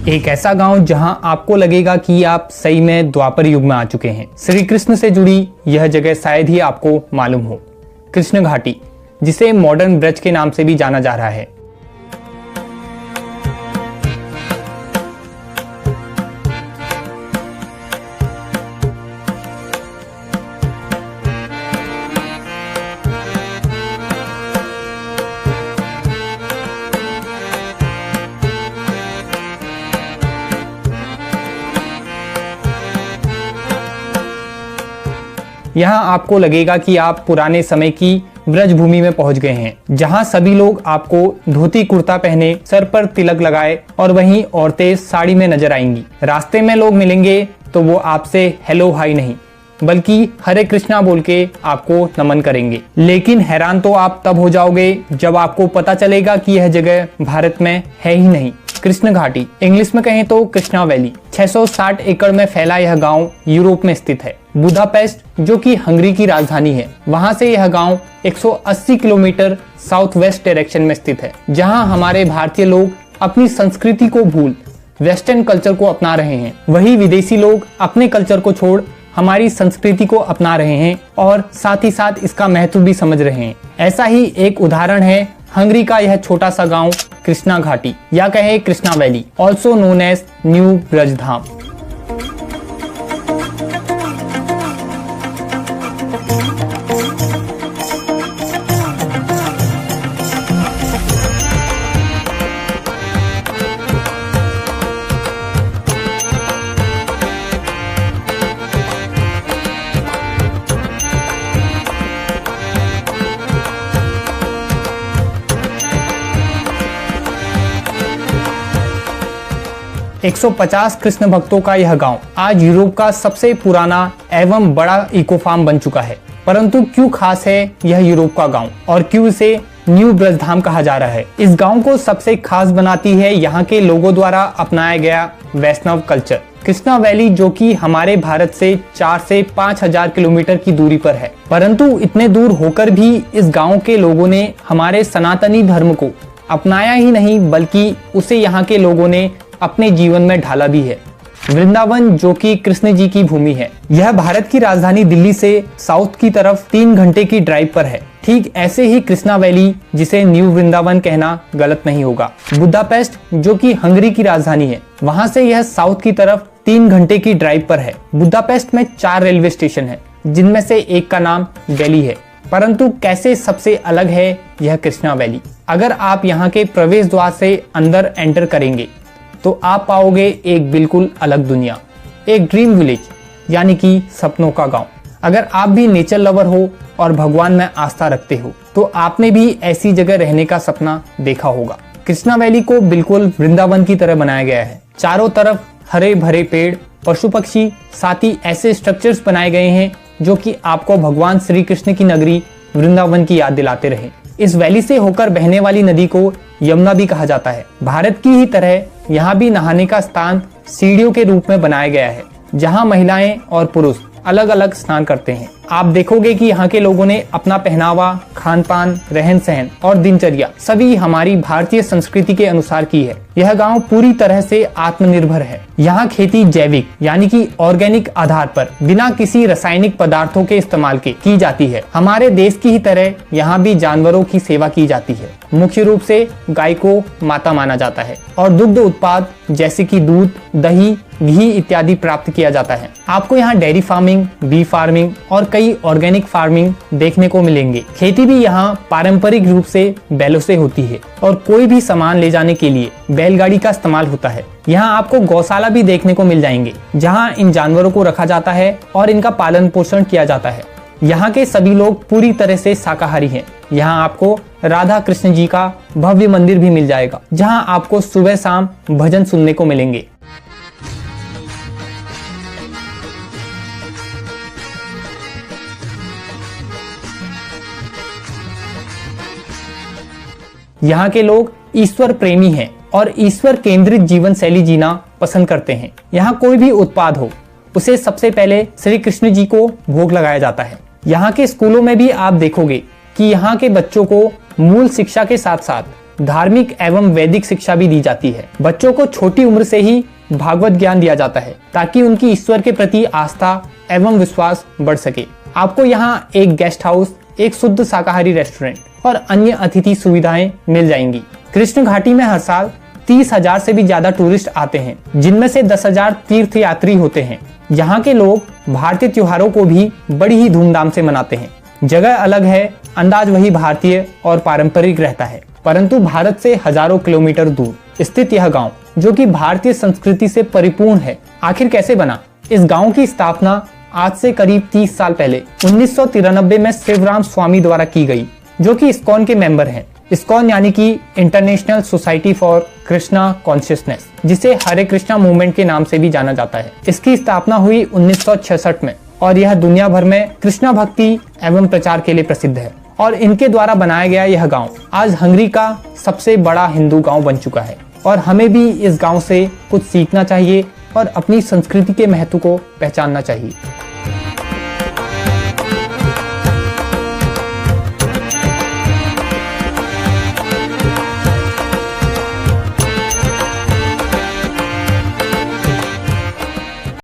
एक ऐसा गांव जहां आपको लगेगा कि आप सही में द्वापर युग में आ चुके हैं। श्री कृष्ण से जुड़ी यह जगह शायद ही आपको मालूम हो, कृष्ण घाटी, जिसे मॉडर्न ब्रज के नाम से भी जाना जा रहा है। यहाँ आपको लगेगा कि आप पुराने समय की ब्रज भूमि में पहुंच गए हैं, जहाँ सभी लोग आपको धोती कुर्ता पहने, सर पर तिलक लगाए और वहीं औरतें साड़ी में नजर आएंगी। रास्ते में लोग मिलेंगे तो वो आपसे हेलो हाय नहीं बल्कि हरे कृष्णा बोल के आपको नमन करेंगे। लेकिन हैरान तो आप तब हो जाओगे जब आपको पता चलेगा कि यह जगह भारत में है ही नहीं। कृष्ण घाटी, इंग्लिश में कहें तो कृष्णा वैली, 660 एकड़ में फैला यह गांव यूरोप में स्थित है। बुदापेस्ट, जो कि हंगरी की राजधानी है, वहां से यह गांव 180 किलोमीटर साउथ वेस्ट डायरेक्शन में स्थित है, जहां हमारे भारतीय लोग अपनी संस्कृति को भूल वेस्टर्न कल्चर को अपना रहे हैं। वही विदेशी लोग अपने कल्चर को छोड़ हमारी संस्कृति को अपना रहे हैं और साथ ही साथ इसका महत्व भी समझ रहे हैं। ऐसा ही एक उदाहरण है हंगरी का यह छोटा सा गांव कृष्णा घाटी, या कहे Krishna valley, also known as new Brajdham. 150 Krishna भक्तों का यह गांव आज यूरोप का सबसे पुराना एवं बड़ा इको फार्म बन चुका है। परंतु क्यों खास है यह यूरोप का गांव और क्यों इसे न्यू ब्रजधाम कहा जा रहा है? इस गांव को सबसे खास बनाती है यहाँ के लोगों द्वारा अपनाया गया वैष्णव कल्चर। कृष्णा वैली, जो कि हमारे भारत से 4 से 5,000 किलोमीटर की दूरी पर है, परंतु इतने दूर होकर भी इस गांव के लोगों ने हमारे सनातनी धर्म को अपनाया ही नहीं बल्कि उसे यहाँ के लोगों ने अपने जीवन में ढाला भी है। वृंदावन, जो कि कृष्ण जी की भूमि है, यह भारत की राजधानी दिल्ली से साउथ की तरफ 3 घंटे की ड्राइव पर है। ठीक ऐसे ही कृष्णा वैली, जिसे न्यू वृंदावन कहना गलत नहीं होगा, बुदापेस्ट, जो कि हंगरी की राजधानी है, वहां से यह साउथ की तरफ 3 घंटे की ड्राइव पर है। बुदापेस्ट में 4 रेलवे स्टेशन है, जिनमें से एक का नाम दिल्ली है। परंतु कैसे सबसे अलग है यह कृष्णा वैली? अगर आप यहाँ के प्रवेश द्वार से अंदर एंटर करेंगे तो आप पाओगे एक बिल्कुल अलग दुनिया, एक ड्रीम विलेज, यानी कि सपनों का गांव। अगर आप भी नेचर लवर हो और भगवान में आस्था रखते हो तो आपने भी ऐसी जगह रहने का सपना देखा होगा। कृष्णा वैली को बिल्कुल वृंदावन की तरह बनाया गया है। चारों तरफ हरे भरे पेड़, पशु पक्षी, साथ ही ऐसे स्ट्रक्चर्स बनाए गए हैं जो कि आपको भगवान श्री कृष्ण की नगरी वृंदावन की याद दिलाते रहे। इस वैली से होकर बहने वाली नदी को यमुना भी कहा जाता है। भारत की ही तरह यहाँ भी नहाने का स्थान सीढ़ियों के रूप में बनाया गया है, जहाँ महिलाएं और पुरुष अलग अलग स्नान करते हैं। आप देखोगे कि यहाँ के लोगों ने अपना पहनावा, खान पान, रहन सहन और दिनचर्या सभी हमारी भारतीय संस्कृति के अनुसार की है। यह गांव पूरी तरह से आत्मनिर्भर है। यहाँ खेती जैविक यानी कि ऑर्गेनिक आधार पर बिना किसी रासायनिक पदार्थों के इस्तेमाल के की जाती है। हमारे देश की ही तरह यहाँ भी जानवरों की सेवा की जाती है। मुख्य रूप से गाय को माता माना जाता है और दुग्ध उत्पाद जैसे कि दूध, दही, घी इत्यादि प्राप्त किया जाता है। आपको यहाँ डेयरी फार्मिंग, बी फार्मिंग और कई ऑर्गेनिक फार्मिंग देखने को मिलेंगे। खेती भी यहाँ पारंपरिक रूप से बैलों से होती है और कोई भी सामान ले जाने के लिए बैलगाड़ी का इस्तेमाल होता है। यहाँ आपको गौशाला भी देखने को मिल जाएंगे, जहाँ इन जानवरों को रखा जाता है और इनका पालन पोषण किया जाता है। यहाँ के सभी लोग पूरी तरह से शाकाहारी हैं। यहाँ आपको राधा कृष्ण जी का भव्य मंदिर भी मिल जाएगा, जहाँ आपको सुबह शाम भजन सुनने को मिलेंगे। यहाँ के लोग ईश्वर प्रेमी हैं और ईश्वर केंद्रित जीवन शैली जीना पसंद करते हैं। यहाँ कोई भी उत्पाद हो, उसे सबसे पहले श्री कृष्ण जी को भोग लगाया जाता है। यहाँ के स्कूलों में भी आप देखोगे कि यहाँ के बच्चों को मूल शिक्षा के साथ साथ धार्मिक एवं वैदिक शिक्षा भी दी जाती है। बच्चों को छोटी उम्र से ही भागवत ज्ञान दिया जाता है ताकि उनकी ईश्वर के प्रति आस्था एवं विश्वास बढ़ सके। आपको यहाँ एक गेस्ट हाउस, एक शुद्ध शाकाहारी रेस्टोरेंट और अन्य अतिथि सुविधाएं मिल जाएंगी। कृष्ण घाटी में हर साल 30,000 से भी ज्यादा टूरिस्ट आते हैं, जिनमें से 10,000 तीर्थ यात्री होते हैं। यहाँ के लोग भारतीय त्योहारों को भी बड़ी ही धूमधाम से मनाते हैं। जगह अलग है, अंदाज वही भारतीय और पारंपरिक रहता है, परंतु भारत से हजारों किलोमीटर दूर स्थित यह गांव, जो कि भारतीय संस्कृति से परिपूर्ण है, आखिर कैसे बना? इस गांव की स्थापना आज से करीब 30 साल पहले 1993 में शिवराम स्वामी द्वारा की गई, जो कि इस्कॉन के मेंबर हैं। इस्कॉन यानी कि international society for Krishna consciousness, जिसे हरे कृष्णा मूवमेंट के नाम से भी जाना जाता है। इसकी स्थापना हुई 1966 में और यह दुनिया भर में कृष्णा भक्ति एवं प्रचार के लिए प्रसिद्ध है। और इनके द्वारा बनाया गया यह गांव आज हंगरी का सबसे बड़ा हिंदू गांव बन चुका है। और हमें भी इस गांव से कुछ सीखना चाहिए और अपनी संस्कृति के महत्व को पहचानना चाहिए।